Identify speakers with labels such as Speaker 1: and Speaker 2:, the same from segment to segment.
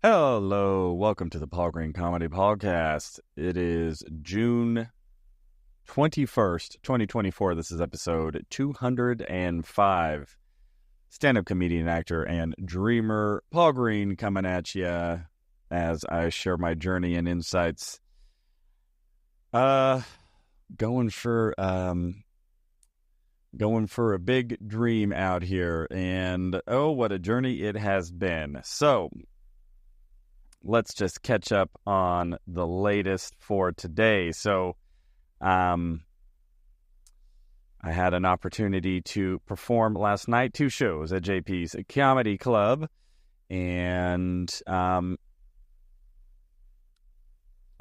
Speaker 1: Hello, welcome to the Paul Green Comedy PaulCast. It is June 21st, 2024. This is episode 205. Stand-up comedian, actor, and dreamer Paul Green coming at you as I share my journey and insights. Going for a big dream out here, and oh, what a journey it has been. So, let's just catch up on the latest for today. So, I had an opportunity to perform last night, 2 shows at JP's Comedy Club, and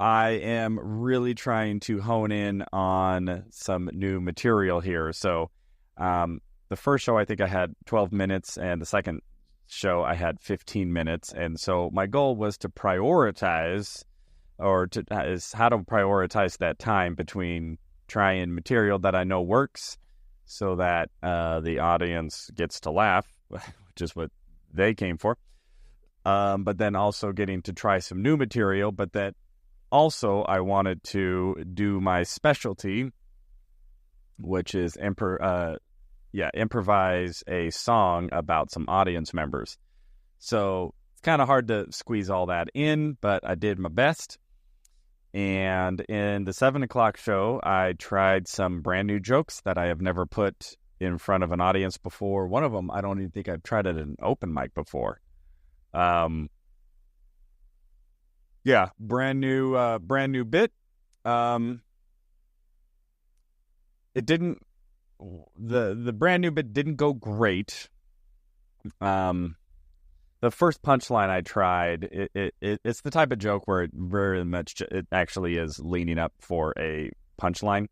Speaker 1: I am really trying to hone in on some new material here. So, the first show, I think I had 12 minutes, and the second show I had 15 minutes, and so my goal was to prioritize how to prioritize that time between trying material that I know works so that the audience gets to laugh, which is what they came for, but then also getting to try some new material, but that also I wanted to do my specialty, which is improvise a song about some audience members. So it's kind of hard to squeeze all that in, but I did my best. And in the 7 o'clock show, I tried some brand new jokes that I have never put in front of an audience before. One of them, I don't even think I've tried it at an open mic before. Brand new bit. It didn't. The brand new bit didn't go great. The first punchline I tried, it's the type of joke where it actually is leaning up for a punchline,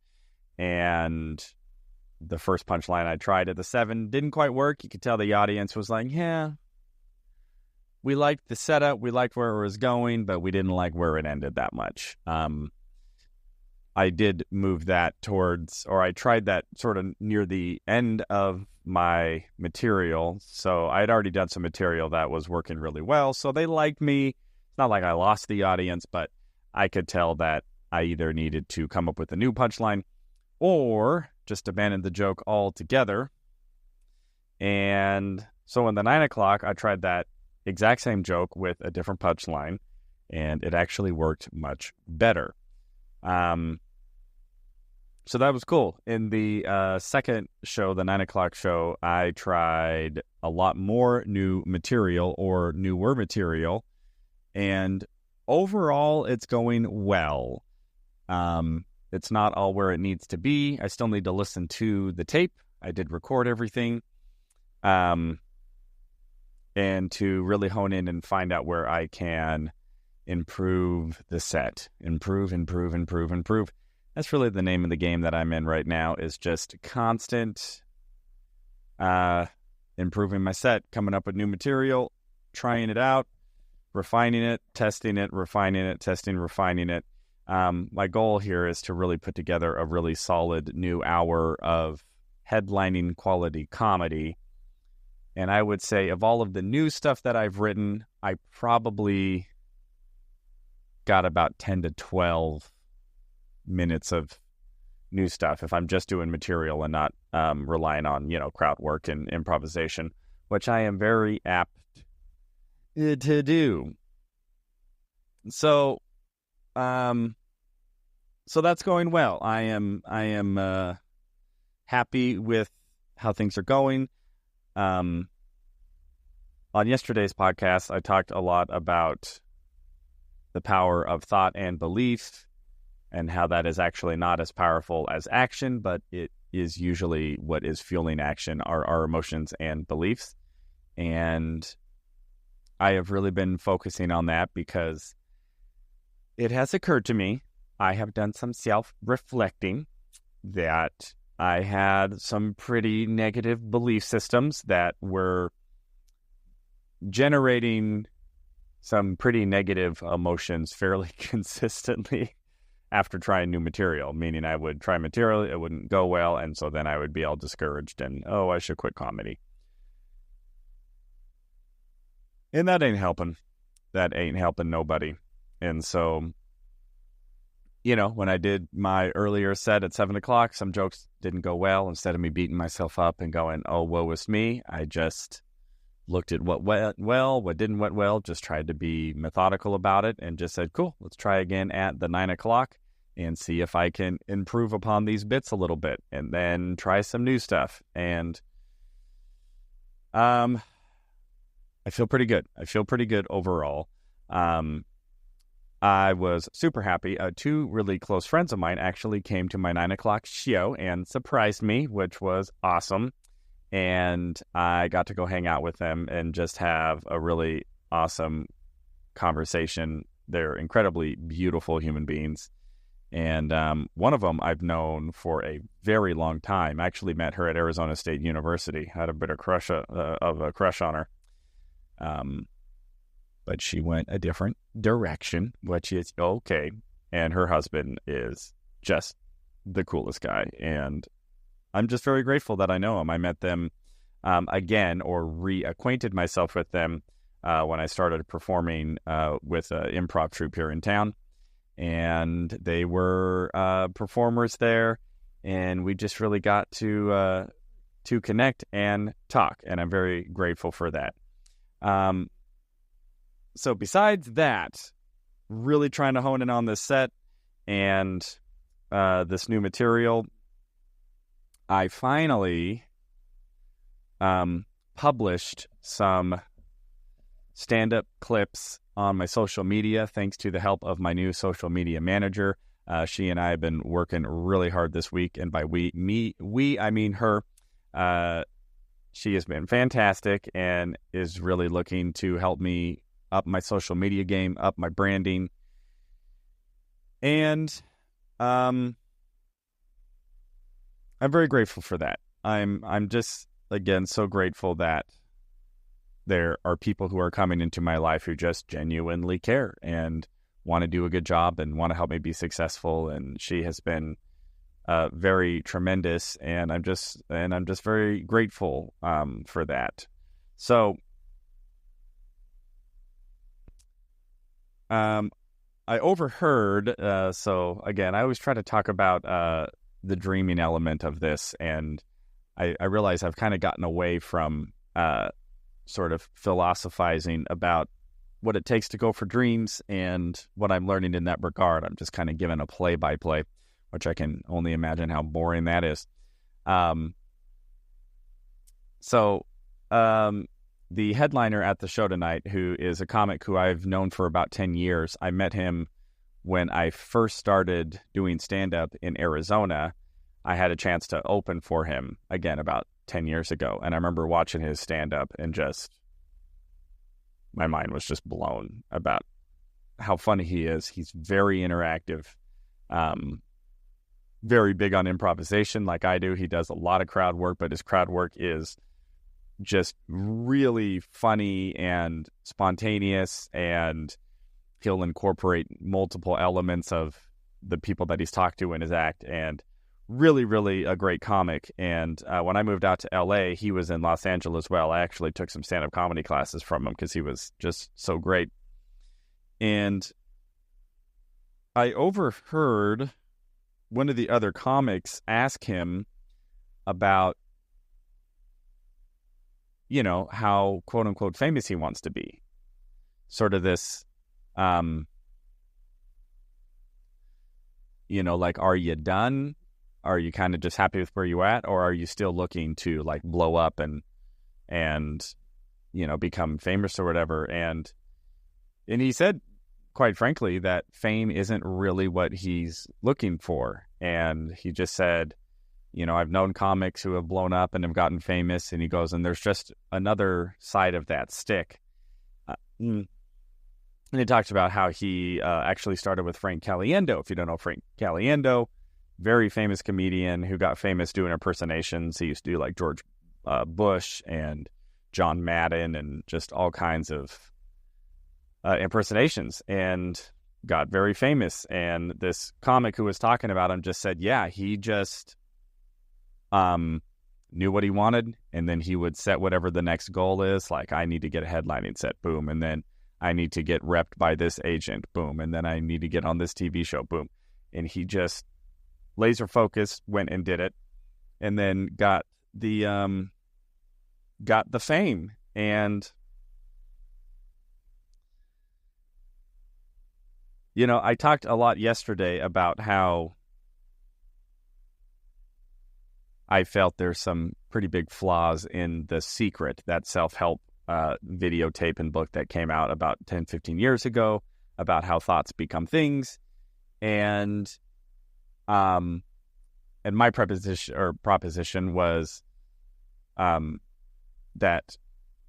Speaker 1: and the first punchline I tried at the 7 didn't quite work. You could tell the audience was like, yeah, we liked the setup, we liked where it was going, but we didn't like where it ended that much. I did move that I tried that sort of near the end of my material. So I had already done some material that was working really well. So they liked me. It's not like I lost the audience, but I could tell that I either needed to come up with a new punchline or just abandon the joke altogether. And so in the 9 o'clock, I tried that exact same joke with a different punchline, and it actually worked much better. So that was cool. In the second show, the 9 o'clock show, I tried a lot more new material or newer material, and overall it's going well. It's not all where it needs to be. I still need to listen to the tape. I did record everything, and to really hone in and find out where I can improve the set. Improve. That's really the name of the game that I'm in right now, is just constant improving my set, coming up with new material, trying it out, refining it, testing it, refining it, testing, refining it. My goal here is to really put together a really solid new hour of headlining quality comedy. And I would say of all of the new stuff that I've written, I probably got about 10 to 12 minutes of new stuff if I'm just doing material and not relying on, crowd work and improvisation, which I am very apt to do. So that's going well. I am happy with how things are going. On yesterday's podcast, I talked a lot about the power of thought and belief, and how that is actually not as powerful as action, but it is usually what is fueling action, are our emotions and beliefs. And I have really been focusing on that because it has occurred to me, I have done some self-reflecting, that I had some pretty negative belief systems that were generating some pretty negative emotions fairly consistently after trying new material, meaning I would try material, it wouldn't go well, and so then I would be all discouraged and, I should quit comedy. And that ain't helping. that ain't helping nobody. And so, when I did my earlier set at 7 o'clock, some jokes didn't go well. Instead of me beating myself up and going, oh, woe is me, I just looked at what went well, what didn't went well, just tried to be methodical about it and just said, cool, let's try again at the 9 o'clock and see if I can improve upon these bits a little bit and then try some new stuff. And I feel pretty good. I feel pretty good overall. I was super happy. Two really close friends of mine actually came to my 9 o'clock show and surprised me, which was awesome. And I got to go hang out with them and just have a really awesome conversation. They're incredibly beautiful human beings. And one of them I've known for a very long time. I actually met her at Arizona State University. Had a bit of a crush on her. But she went a different direction, which is okay. And her husband is just the coolest guy. And I'm just very grateful that I know him. I met them again, or reacquainted myself with them when I started performing with an improv troupe here in town. And they were performers there, and we just really got to connect and talk. And I'm very grateful for that. So besides that, really trying to hone in on this set and this new material, I finally published some stand-up clips on my social media, thanks to the help of my new social media manager. She and I have been working really hard this week, and by we, I mean her. She has been fantastic and is really looking to help me up my social media game, up my branding. And I'm very grateful for that. I'm just, again, so grateful that there are people who are coming into my life who just genuinely care and want to do a good job and want to help me be successful. And she has been very tremendous, and I'm just very grateful for that. So I overheard, so again, I always try to talk about the dreaming element of this, and I realize I've kind of gotten away from sort of philosophizing about what it takes to go for dreams and what I'm learning in that regard. I'm just kind of giving a play-by-play, which I can only imagine how boring that is. The headliner at the show tonight, who is a comic who I've known for about 10 years, I met him when I first started doing stand-up in Arizona. I had a chance to open for him, again, about 10 years ago. And I remember watching his stand-up and just, my mind was just blown about how funny he is. He's very interactive, very big on improvisation like I do. He does a lot of crowd work, but his crowd work is just really funny and spontaneous, and he'll incorporate multiple elements of the people that he's talked to in his act, and really, really a great comic. And when I moved out to LA, he was in Los Angeles. Well, I actually took some stand-up comedy classes from him because he was just so great. And I overheard one of the other comics ask him about, how quote unquote famous he wants to be. Sort of this, like, are you done? Are you kind of just happy with where you're at? Or are you still looking to like blow up and become famous or whatever? And he said, quite frankly, that fame isn't really what he's looking for. And he just said, I've known comics who have blown up and have gotten famous. And he goes, and there's just another side of that stick. And he talked about how he actually started with Frank Caliendo. If you don't know Frank Caliendo, very famous comedian who got famous doing impersonations. He used to do like George Bush and John Madden and just all kinds of impersonations, and got very famous. And this comic who was talking about him just said, yeah, he just knew what he wanted, and then he would set whatever the next goal is. Like, I need to get a headlining set, boom. And then I need to get repped by this agent, boom. And then I need to get on this TV show, boom. And he just laser focused, went and did it, and then got the fame. And I talked a lot yesterday about how I felt there's some pretty big flaws in The Secret, that self-help videotape and book that came out about 10, 15 years ago about how thoughts become things. And my proposition was that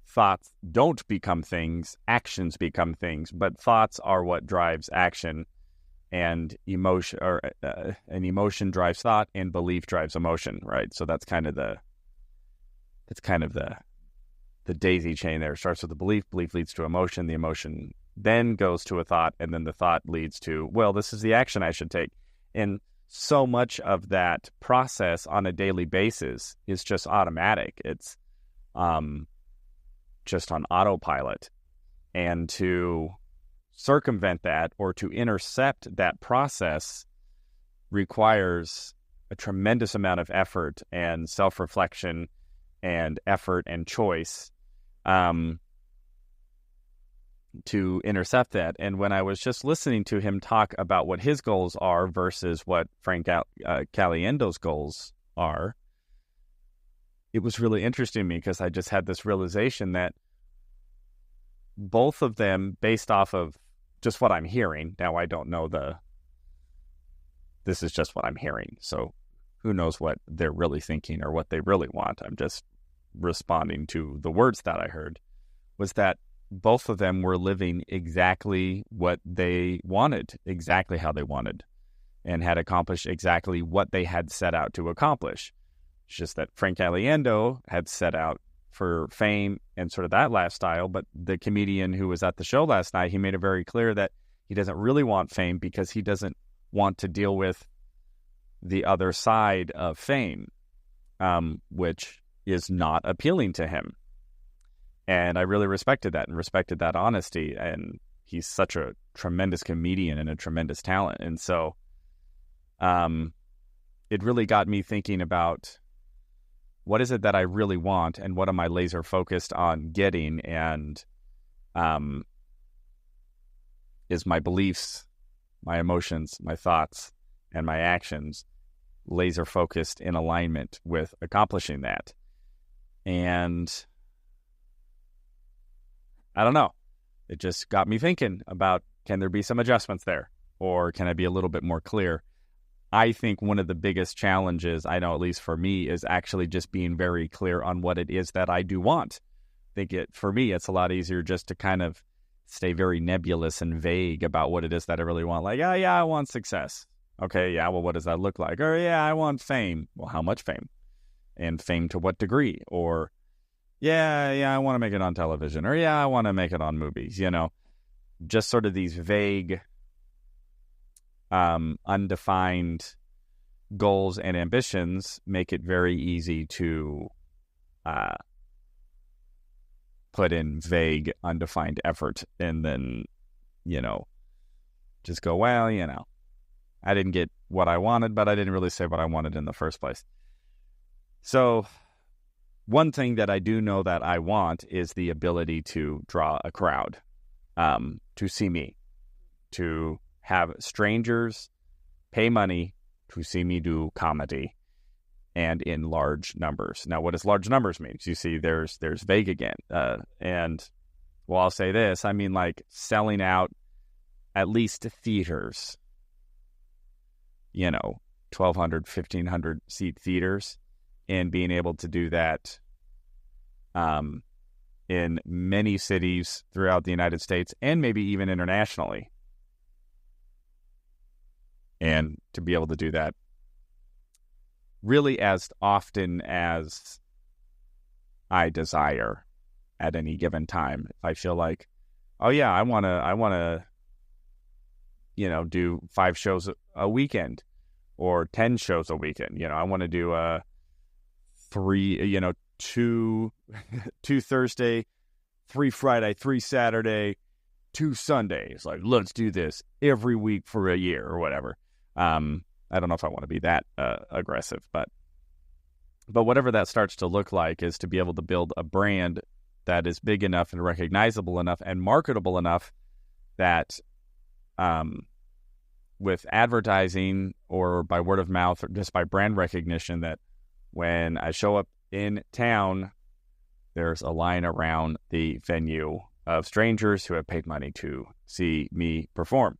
Speaker 1: thoughts don't become things, actions become things, but thoughts are what drives action, and emotion drives thought, and belief drives emotion, right? So that's kind of the daisy chain there. It starts with the belief leads to emotion, the emotion then goes to a thought, and then the thought leads to, well, this is the action I should take. And so much of that process on a daily basis is just automatic. It's just on autopilot. And to circumvent that or to intercept that process requires a tremendous amount of effort and self-reflection and effort and choice to intercept that. And when I was just listening to him talk about what his goals are versus what Frank Caliendo's goals are, it was really interesting to me, because I just had this realization that both of them, based off of just what I'm hearing, now I don't know this is just what I'm hearing, so who knows what they're really thinking or what they really want. I'm just responding to the words that I heard, was that both of them were living exactly what they wanted, exactly how they wanted, and had accomplished exactly what they had set out to accomplish. It's just that Frank Caliendo had set out for fame and sort of that lifestyle, but the comedian who was at the show last night, he made it very clear that he doesn't really want fame because he doesn't want to deal with the other side of fame, which is not appealing to him. And I really respected that and respected that honesty. And he's such a tremendous comedian and a tremendous talent. And so it really got me thinking about, what is it that I really want, and what am I laser focused on getting? And is my beliefs, my emotions, my thoughts, and my actions laser focused in alignment with accomplishing that? And I don't know. It just got me thinking about, can there be some adjustments there? Or can I be a little bit more clear? I think one of the biggest challenges, I know at least for me, is actually just being very clear on what it is that I do want. I think for me, it's a lot easier just to kind of stay very nebulous and vague about what it is that I really want. Like, oh, yeah, I want success. Okay, yeah, well, what does that look like? Or, yeah, I want fame. Well, how much fame? And fame to what degree? Or, yeah, I want to make it on television. Or, yeah, I want to make it on movies, Just sort of these vague, undefined goals and ambitions make it very easy to put in vague, undefined effort, and then, just go, well, I didn't get what I wanted, but I didn't really say what I wanted in the first place. So one thing that I do know that I want is the ability to draw a crowd, to see me, to have strangers pay money to see me do comedy, and in large numbers. Now, what does large numbers mean? You see, there's vague again. And, well, I'll say this. I mean, like, selling out at least theaters, 1,200, 1,500 seat theaters, and being able to do that in many cities throughout the United States and maybe even internationally. And to be able to do that really as often as I desire at any given time. If I feel like, oh yeah, I want to, do 5 shows a weekend or 10 shows a weekend. I want to do 2 Thursday, 3 Friday, 3 Saturday, 2 Sundays. Like, let's do this every week for a year or whatever. I don't know if I want to be that aggressive, but whatever that starts to look like is to be able to build a brand that is big enough and recognizable enough and marketable enough that with advertising or by word of mouth or just by brand recognition, that when I show up in town, there's a line around the venue of strangers who have paid money to see me perform.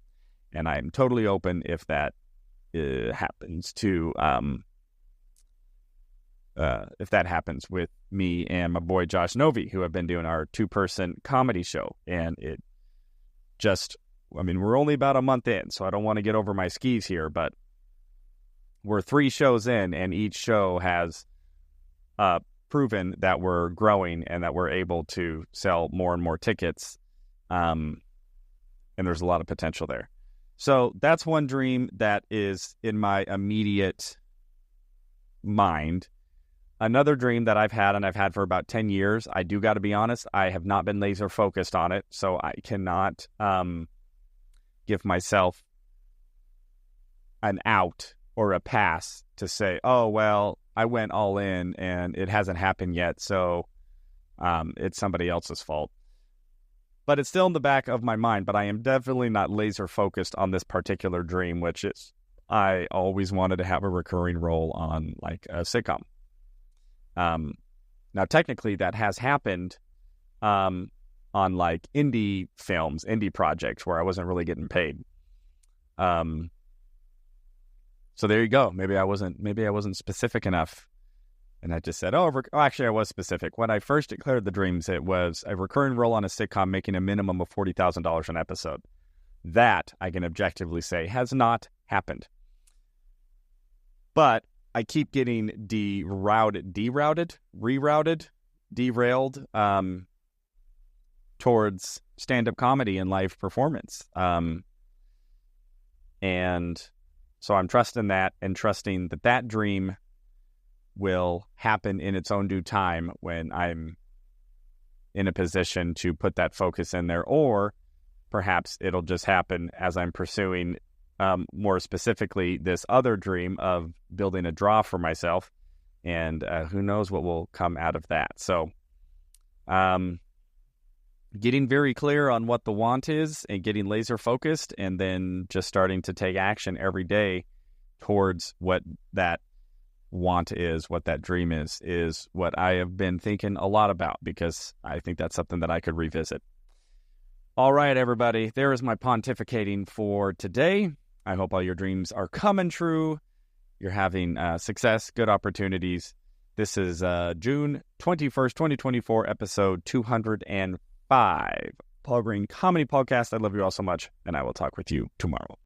Speaker 1: And I'm totally open if that happens to if that happens with me and my boy Josh Novi, who have been doing our 2-person comedy show. And it just, I mean, we're only about a month in, so I don't want to get over my skis here, but we're 3 shows in, and each show has proven that we're growing and that we're able to sell more and more tickets. And there's a lot of potential there. So that's one dream that is in my immediate mind. Another dream that I've had, and I've had for about 10 years, I do got to be honest, I have not been laser focused on it, so I cannot give myself an out or a pass to say, oh, well, I went all in and it hasn't happened yet, so it's somebody else's fault. But it's still in the back of my mind, but I am definitely not laser focused on this particular dream, which is I always wanted to have a recurring role on like a sitcom. Now, technically, that has happened on like indie films, indie projects where I wasn't really getting paid. So there you go. Maybe I wasn't specific enough, and I just said, actually, I was specific. When I first declared the dreams, it was a recurring role on a sitcom making a minimum of $40,000 an episode. That I can objectively say has not happened, but I keep getting derailed towards stand-up comedy and live performance. And so I'm trusting that and trusting that dream will happen in its own due time when I'm in a position to put that focus in there, or perhaps it'll just happen as I'm pursuing more specifically this other dream of building a draw for myself, and who knows what will come out of that. So getting very clear on what the want is and getting laser focused, and then just starting to take action every day towards what that want is, what that dream is what I have been thinking a lot about, because I think that's something that I could revisit. All right, everybody, there is my pontificating for today. I hope all your dreams are coming true. You're having success, good opportunities. This is June 21st, 2024, episode 205. Paul Green Comedy PaulCast. I love you all so much, and I will talk with you tomorrow.